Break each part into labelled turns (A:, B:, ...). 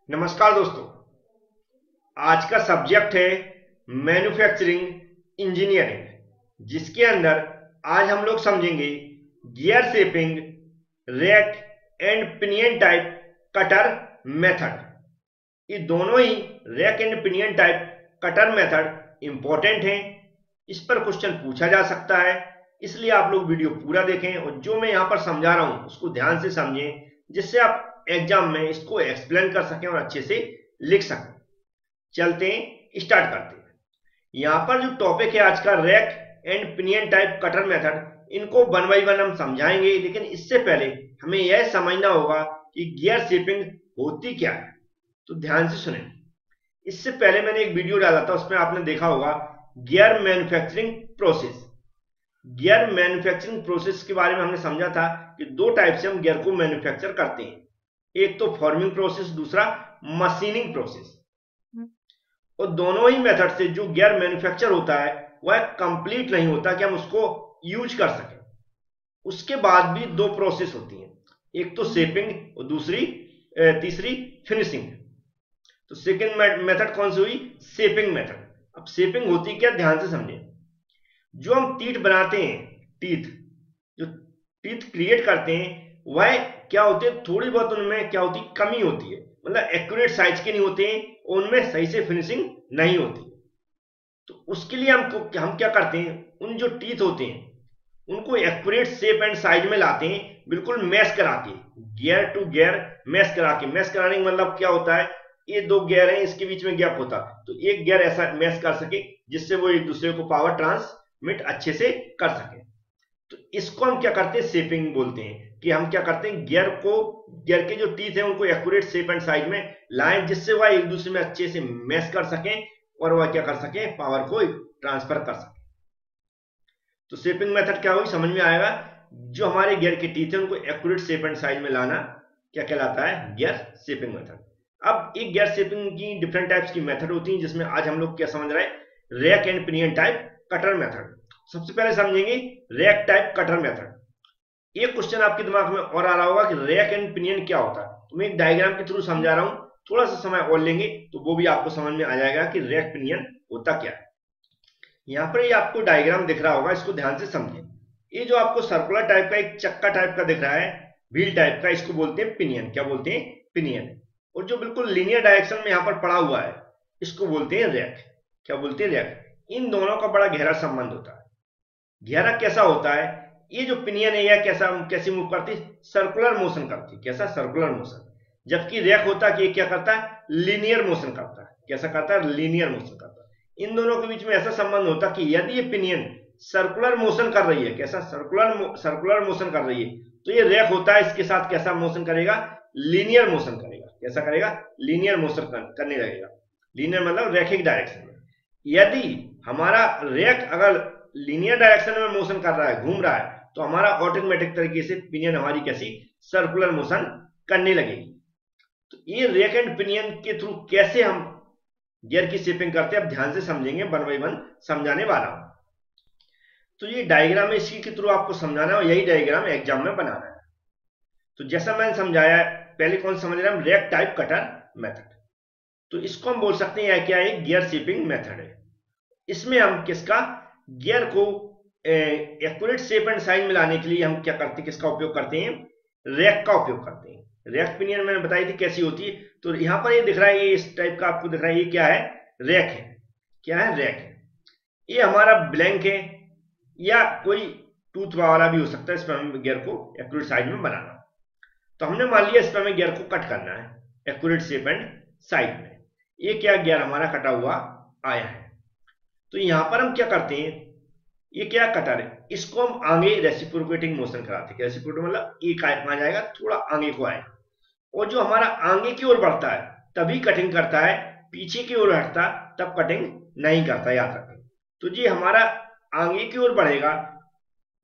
A: नमस्कार दोस्तों। आज का सब्जेक्ट है मैन्युफैक्चरिंग इंजीनियरिंग, जिसके अंदर आज हम लोग समझेंगे gear shaping, rack and pinion type cutter method. ये दोनों ही rack and pinion type cutter method important हैं। इस पर क्वेश्चन पूछा जा सकता है, इसलिए आप लोग वीडियो पूरा देखें और जो मैं यहाँ पर समझा रहा हूँ उसको ध्यान से समझें, जिससे आप एग्जाम में इसको एक्सप्लेन कर सकें और अच्छे से लिख सकें। चलते हैं, स्टार्ट करते हैं। यहाँ पर जो टॉपिक है आज का, rack and pinion type cutter method, इनको वन बाई वन हम समझाएंगे। लेकिन इससे पहले हमें यह समझना होगा कि गियर शेपिंग होती क्या है। तो ध्यान से सुनें। इससे पहले मैंने एक वीडियो डाला था, उसमें आपने देखा होगा gear manufacturing process. Gear manufacturing process के बारे में हमने समझा था कि दो टाइप से हम गियर को मैन्युफैक्चर करते हैं, एक तो फॉर्मिंग प्रोसेस, दूसरा मशीनिंग प्रोसेस। और दोनों ही मेथड से जो गियर मैन्युफैक्चर होता है वह कंप्लीट नहीं होता कि हम उसको यूज कर सकें। उसके बाद भी दो प्रोसेस होती हैं, एक तो शेपिंग और तीसरी फिनिशिंग। तो सेकंड मेथड कौन सी हुई? Shaping method. अब शेपिंग होती क्या, ध्यान से समझें। जो हम टीथ बनाते हैं, जो टीथ क्रिएट करते हैं, वह क्या होते हैं, थोड़ी बहुत उनमें क्या होती है, कमी होती है। मतलब एक्यूरेट साइज के नहीं होते हैं, उनमें सही से फिनिशिंग नहीं होती। तो उसके लिए हम क्या करते हैं, उन जो टीथ होते हैं उनको एक्यूरेट शेप एंड साइज में लाते हैं, बिल्कुल मैश करा के, गियर टू गियर मैश करा के। मैश कराने का मतलब क्या होता है, ये दो गियर हैं, इसके बीच में गैप होता, तो एक गियर ऐसा मैश कर सके जिससे वो एक दूसरे को पावर ट्रांसमिट अच्छे से कर सके। तो इसको हम क्या करते हैं, शेपिंग बोलते हैं। कि हम क्या करते हैं, गियर के जो टीथ हैं उनको एक्यूरेट शेप एंड साइज में लाएं, जिससे वह एक दूसरे में अच्छे से मैश कर सकें और वह क्या कर सके, पावर को ट्रांसफर कर सके। तो शेपिंग मेथड क्या हुई, समझ में आएगा। जो हमारे गियर के टीथ है उनको एक्यूरेट शेप एंड साइज में लाना क्या कहलाता है, गियर शेपिंग मेथड। अब एक गियर शेपिंग की डिफरेंट टाइप्स की मेथड होती है, जिसमें आज हम लोग क्या समझ रहे हैं, rack and pinion type cutter method. सबसे पहले समझेंगे रैक टाइप कटर मेथड। एक क्वेश्चन आपके दिमाग में और आ रहा होगा कि रैक एंड पिनियन क्या होता है। तो मैं एक डायग्राम के थ्रू समझा रहा हूं, थोड़ा सा समय और लेंगे तो वो भी आपको समझ में आ जाएगा कि रैक पिनियन होता क्या है। यहाँ पर ये आपको डायग्राम दिख रहा होगा, इसको ध्यान से समझें। ये जो आपको सर्कुलर टाइप का एक चक्का टाइप का दिख रहा है, व्हील टाइप का, इसको बोलते हैं पिनियन। क्या बोलते हैं, पिनियन। और जो बिल्कुल लीनियर डायरेक्शन में यहाँ पर पड़ा हुआ है, इसको बोलते हैं रैक। क्या बोलते हैं, रैक। इन दोनों का बड़ा गहरा संबंध होता है। गहरा कैसा होता है, ये जो पिनियन है यह कैसे मूव करती है, सर्कुलर मोशन करती है। कैसा, सर्कुलर मोशन। जबकि रैक होता है कि क्या करता है, लीनियर मोशन करता है। कैसा करता है, लीनियर मोशन करता है। इन दोनों के बीच में ऐसा संबंध होता है कि यदि ये पिनियन सर्कुलर मोशन कर रही है, कैसा, सर्कुलर मोशन कर रही है, तो ये रैक होता है, इसके साथ कैसा मोशन करेगा, लीनियर मोशन करेगा। कैसा करेगा, लीनियर मोशन करने लगेगा। लीनियर मतलब रैखिक डायरेक्शन में। यदि हमारा रैक अगर लीनियर डायरेक्शन में मोशन कर रहा है, घूम रहा है, तो हमारा ऑटोमेटिक तरीके से पिनियन हमारी कैसी, सर्कुलर मोशन करने लगेगी। तो ये रैक एंड पिनियन के थ्रू कैसे हम गियर की शेपिंग करते हैं, अब ध्यान से समझेंगे, वन बाई वन समझाने वाला हूं। तो ये डायग्राम है, इसी के थ्रू आपको समझाना है और यही डायग्राम एग्जाम में बनाना है। तो जैसा मैंने समझाया, पहले कौन समझ रहा है, रैक टाइप कटर मेथड। तो इसको हम बोल सकते हैं क्या है, गियर शेपिंग मेथड है। इसमें हम किसका, गियर को एक्यूरेट शेप एंड साइज में लाने के लिए हम क्या करते हैं, किसका उपयोग करते हैं, रैक का उपयोग करते हैं। रैक पिनियन मैंने बताई थी कैसी होती है। तो यहां पर ये दिख रहा है, ये इस टाइप का आपको दिख रहा है, ये क्या है, रैक है। क्या है, रैक है। ये हमारा ब्लैंक है या कोई टूथ वाला भी हो सकता है, इसमें हमें गियर को एक्यूरेट साइज में बनाना। तो हमने मान लिया इस पर हमें गियर को कट करना है एक्यूरेट शेप एंड साइज में। ये क्या, गियर हमारा कटा हुआ आया है। तो यहां पर हम क्या करते हैं, ये क्या, कटर है, इसको हम आगे रेसिप्रोकेटिंग मोशन कराते हैं। रेसिप्रोकेटिंग मतलब एक कहाँ जाएगा, थोड़ा आगे को आएगा। और जो हमारा आगे की ओर बढ़ता है तभी कटिंग करता है, पीछे की ओर हटता तब कटिंग नहीं करता, याद रखें। तो जी हमारा आगे की ओर बढ़ेगा,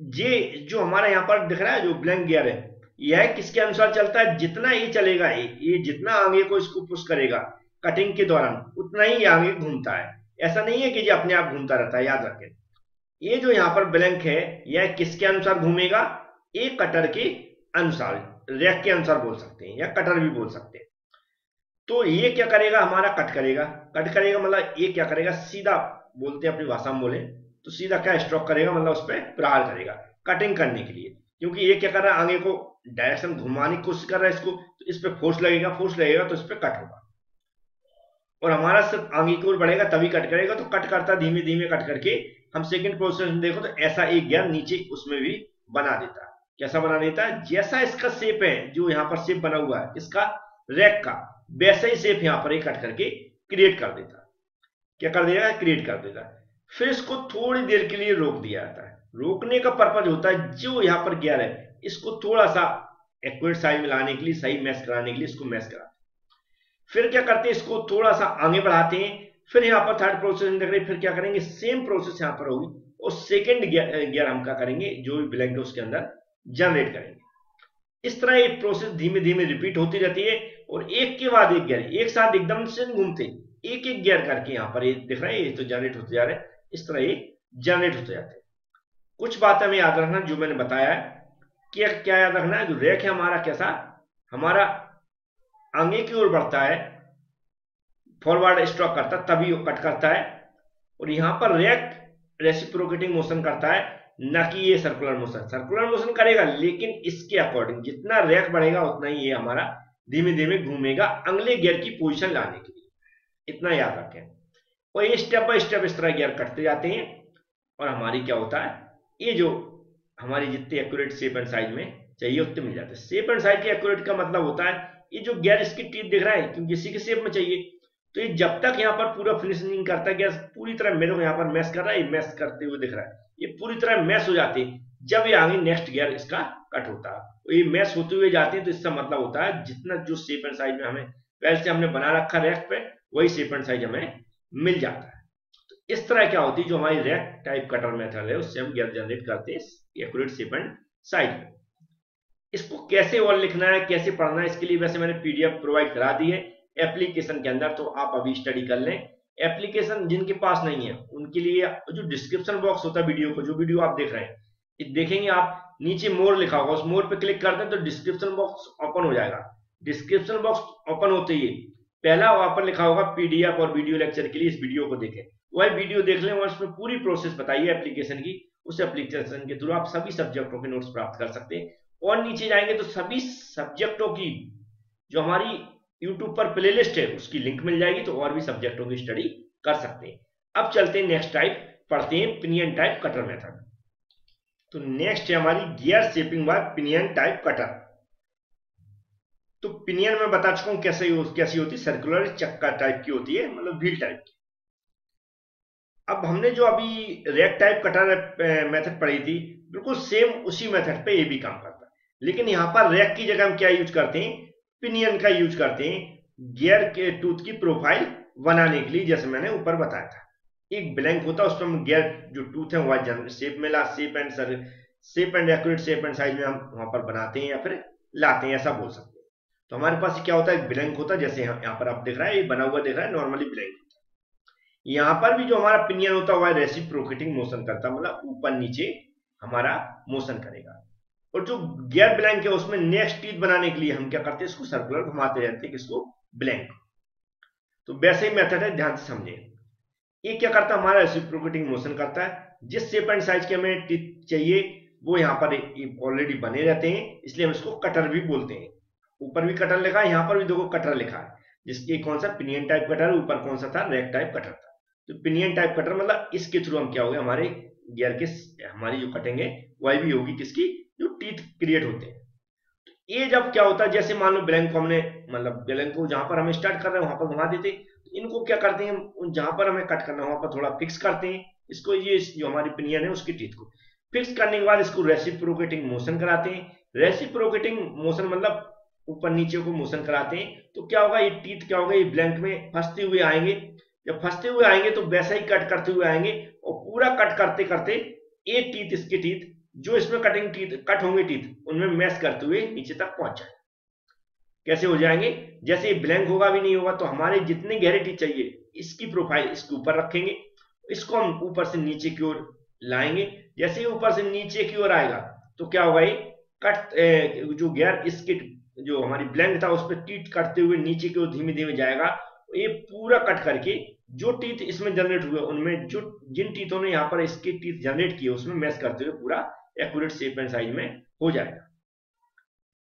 A: ये जो हमारा यहाँ पर दिख रहा है जो ब्लैंक गियर है, यह किसके अनुसार चलता है, जितना ये चलेगा, ये जितना आगे को इसको पुश करेगा कटिंग के दौरान, उतना ही आगे घूमता है। ऐसा नहीं है कि ये अपने आप घूमता रहता है, याद रखें। ये जो यहाँ पर ब्लैंक है, यह किसके अनुसार घूमेगा, एक कटर के अनुसार, रैक के अनुसार बोल सकते हैं या कटर भी बोल सकते हैं। तो ये क्या करेगा, हमारा कट करेगा। कट करेगा मतलब ये क्या करेगा, सीधा बोलते हैं अपनी भाषा में बोले तो सीधा क्या स्ट्रोक करेगा, मतलब उस पर प्रहार करेगा कटिंग करने के लिए। क्योंकि ये क्या कर रहा है, आगे को डायरेक्शन घुमाने की कोशिश कर रहा है इसको, तो इस पर फोर्स लगेगा, फोर्स लगेगा तो इस पर कट होगा। और हमारा सिर्फ आगे की ओर बढ़ेगा तभी कट करेगा। तो कट करता धीमे धीमे कट करके हम सेकंड प्रोसेस में देखो तो ऐसा एक गियर नीचे उसमें भी बना देता है। कैसा बना देता है, जैसा इसका शेप है, जो यहाँ पर शेप बना हुआ है इसका रैक का, वैसा ही शेप यहाँ पर कट करके क्रिएट कर देता है। क्या कर देगा, क्रिएट कर देता है। फिर इसको थोड़ी देर के लिए रोक दिया जाता है। रोकने का पर्पज होता है जो यहाँ पर गियर है इसको थोड़ा सा एक्यूरेट साइज में लाने के लिए, सही मैच कराने के लिए इसको मैच कराते हैं। फिर क्या करते हैं, इसको थोड़ा सा आगे बढ़ाते हैं। फिर यहाँ पर थर्ड प्रोसेस देख रहे हैं, फिर क्या करेंगे, सेम प्रोसेस यहाँ पर होगी और सेकेंड गियर हम क्या करेंगे, जो भी ब्लैंक है उसके अंदर जनरेट करेंगे। इस तरह ये प्रोसेस धीमे धीमे रिपीट होती रहती है और एक के बाद एक गियर एक साथ एकदम से घूमते, एक एक गियर करके यहाँ पर ये दिख रहा है, ये तो जनरेट होते जा रहे हैं। इस तरह ये जनरेट होते जाते हैं। कुछ बातें हमें याद रखना जो मैंने बताया है। क्या याद रखना है, जो रैक है हमारा कैसा, हमारा आगे की ओर बढ़ता है, फॉरवर्ड स्ट्रोक करता है तभी वो कट करता है। और यहां पर रैक रेसिप्रोकेटिंग मोशन करता है, ना कि ये सर्कुलर मोशन। सर्कुलर मोशन करेगा लेकिन इसके अकॉर्डिंग जितना रैक बढ़ेगा उतना ही ये हमारा धीमे धीमे घूमेगा अगले गियर की पोजीशन लाने के लिए। इतना याद रखें। और ये स्टेप बाय स्टेप इस तरह गियर कटते जाते हैं और हमारी क्या होता है, ये जो हमारी जितने एक्यूरेट शेप एंड साइज में चाहिए उतने मिल जाते हैं। शेप एंड साइज के एक्यूरेट का मतलब होता है ये जो गियर इसकी टीथ दिख रहा है क्योंकि इसी के शेप में चाहिए, तो ये जब तक यहाँ पर पूरा फिनिशिंग करता है, गैस पूरी तरह मेरे को यहाँ पर मैश कर रहा है, ये मैश करते हुए दिख रहा है, ये पूरी तरह मैश हो जाते हैं। जब ये आगे नेक्स्ट गियर इसका कट होता है तो ये मैश होते हुए जाते हैं। तो इसका मतलब होता है जितना जो शेप एंड साइज में हमें पहले से हमने बना रखा रैक पे, वही शेप एंड साइज हमें मिल जाता है। तो इस तरह क्या होती है, जो हमारी रैक टाइप कटर मेथड है उससे हम गियर जनरेट करते हैं एक्यूरेट शेप एंड साइज में। इसको कैसे और लिखना है, कैसे पढ़ना है, इसके लिए वैसे मैंने पीडीएफ प्रोवाइड करा दी है एप्लीकेशन के अंदर, तो आप अभी स्टडी कर लें। एप्लीकेशन जिनके पास नहीं है उनके लिए जो डिस्क्रिप्शन बॉक्स होता है वीडियो को, जो वीडियो आप देख रहे हैं देखेंगे आप, नीचे मोर लिखा होगा, उस मोर पे क्लिक करते हैं तो डिस्क्रिप्शन बॉक्स ओपन हो जाएगा। डिस्क्रिप्शन बॉक्स ओपन होते ही पहला वहां पर लिखा होगा पीडीएफ और वीडियो लेक्चर के लिए इस वीडियो को देखें, वही वीडियो देख लें और उसमें पूरी प्रोसेस बताइए एप्लीकेशन की। उस एप्लीकेशन के थ्रू आप सभी सब्जेक्टों के नोट्स प्राप्त कर सकते हैं। और नीचे जाएंगे तो सभी सब्जेक्टों की जो हमारी YouTube पर प्लेलिस्ट है उसकी लिंक मिल जाएगी, तो और भी सब्जेक्टों की स्टडी कर सकते हैं। अब चलते हैं नेक्स्ट टाइप, पढ़ते हैं पिनियन टाइप कटर मेथड। तो नेक्स्ट है हमारी gear shaping by pinion type cutter. तो पिनियन में बता चुका हूं कैसी होती है, सर्कुलर चक्का टाइप की होती है, मतलब व्हील टाइप की। अब हमने जो अभी रैक टाइप कटर मेथड पढ़ी थी, बिल्कुल सेम उसी मेथड पे ये भी काम करता है, लेकिन यहाँ पर रैक की जगह हम क्या यूज करते हैं, पिनियन का यूज करते हैं गियर के टूथ की प्रोफाइल बनाने के लिए। जैसे मैंने ऊपर बताया था, एक ब्लैंक होता है उसमें हम गियर जो टूथ है वह शेप में shape and accurate shape and size में हम वहां पर बनाते हैं या फिर लाते हैं, ऐसा बोल सकते हैं। तो हमारे पास क्या होता है, ब्लैंक होता है, जैसे यहाँ पर आप देख रहे हैं ये बना हुआ दिख रहा है, नॉर्मली ब्लैंक होता है। यहाँ पर भी जो हमारा पिनियन होता है वह रेसिप्रोकेटिंग मोशन करता है, मतलब ऊपर नीचे हमारा मोशन करेगा। और जो गियर ब्लैंक है उसमें नेक्स्ट टीथ बनाने के लिए हम क्या करते हैं, इसको सर्कुलर घुमाते रहते हैं, किसको, ब्लैंक। तो वैसे ही मेथड है, ध्यान से समझे। ये क्या करता है, हमारा रेसिप्रोकेटिंग मोशन करता है। जिस शेप एंड साइज के हमें टीथ चाहिए वो यहाँ पर ऑलरेडी बने रहते हैं, इसलिए हम इसको कटर भी बोलते हैं। ऊपर भी कटर लिखा है, यहाँ पर भी देखो कटर लिखा है, जिसके कौन सा पिनियन टाइप कटर, ऊपर कौन सा था, रैक टाइप कटर था। तो पिनियन टाइप कटर मतलब इसके थ्रू हम क्या हो गया, हमारे गियर के हमारी जो कटेंगे वही भी होगी किसकी, जो टीथ क्रिएट होते हैं। तो ये जब क्या होता है, जैसे मान लो ब्लैंक को हमने, मतलब ब्लैंक को जहां पर हम स्टार्ट कर रहे हैं वहां पर घुमा देते, तो इनको क्या करते हैं, जहां पर हमें कट करना है वहां पर थोड़ा फिक्स करते हैं इसको, ये जो हमारी पिनियन है उसकी टीथ को फिक्स करने के बाद इसको रेसिप्रोकेटिंग मोशन कराते हैं। रेसिप्रोकेटिंग मोशन मतलब ऊपर नीचे को मोशन कराते हैं। तो क्या होगा, ये टीथ क्या होगा, ये ब्लैंक में फंसते हुए आएंगे। जब फंसते हुए आएंगे तो वैसा ही कट करते हुए आएंगे और पूरा कट करते करते ये टीथ, इसके टीथ जो इसमें कटिंग टीथ कट होंगे टीथ उनमें मैश करते हुए नीचे तक पहुंच जाए। कैसे हो जाएंगे, जैसे ये ब्लैंक होगा भी नहीं होगा तो हमारे जितने गहरे टीथ चाहिए इसकी प्रोफाइल इसके ऊपर रखेंगे, इसको हम ऊपर से नीचे की ओर लाएंगे। जैसे ही ऊपर से नीचे की ओर आएगा तो क्या होगा, ये कट जो गियर इसके जो हमारी ब्लैंक था उस पर टीथ काटते हुए नीचे की ओर धीमे धीमे जाएगा। ये पूरा कट करके जो टीथ इसमें जनरेट हुए उनमें जो जिन टीथों ने यहाँ पर इसके टीथ जनरेट किए उसमें मैच करते हुए पूरा एक्यूरेट शेप एंड साइज में हो जाएगा।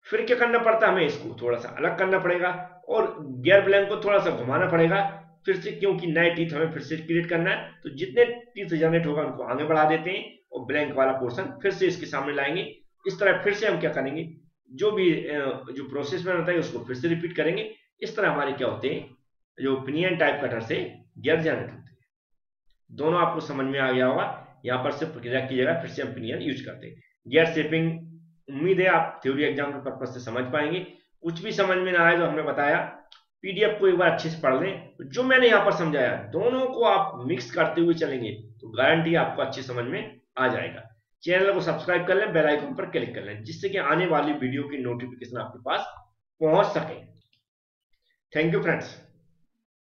A: फिर क्या करना पड़ता है, हमें इसको थोड़ा सा अलग करना पड़ेगा और गियर ब्लैंक को थोड़ा सा घुमाना पड़ेगा फिर से, क्योंकि नए टीथ हमें फिर से क्रिएट करना है। तो जितने टीथ जनरेट होगा उनको आगे बढ़ा देते हैं और ब्लैंक वाला पोर्शन फिर से इसके सामने लाएंगे। इस तरह फिर से हम क्या करेंगे, जो भी जो प्रोसेस में होता है उसको फिर से रिपीट करेंगे। इस तरह हमारे क्या होते हैं, जो पिनियन टाइप कटर से गियर जनरेट होते हैं। दोनों आपको समझ में आ गया होगा। यहाँ पर से प्रक्रिया की जगह फिर से हम पिनियन यूज करते हैं। गियर शेपिंग उम्मीद है आप थ्योरी एग्जाम के पर्पज से समझ पाएंगे। कुछ भी समझ में ना आए तो हमने बताया पीडीएफ को एक बार अच्छे से पढ़ लें। जो मैंने यहाँ पर समझाया दोनों को आप मिक्स करते हुए चलेंगे तो गारंटी आपको अच्छी समझ में आ जाएगा। चैनल को सब्सक्राइब कर लें, बेल आइकन पर क्लिक कर लें, जिससे कि आने वाली वीडियो की नोटिफिकेशन आपके पास पहुंच सके। Thank you friends.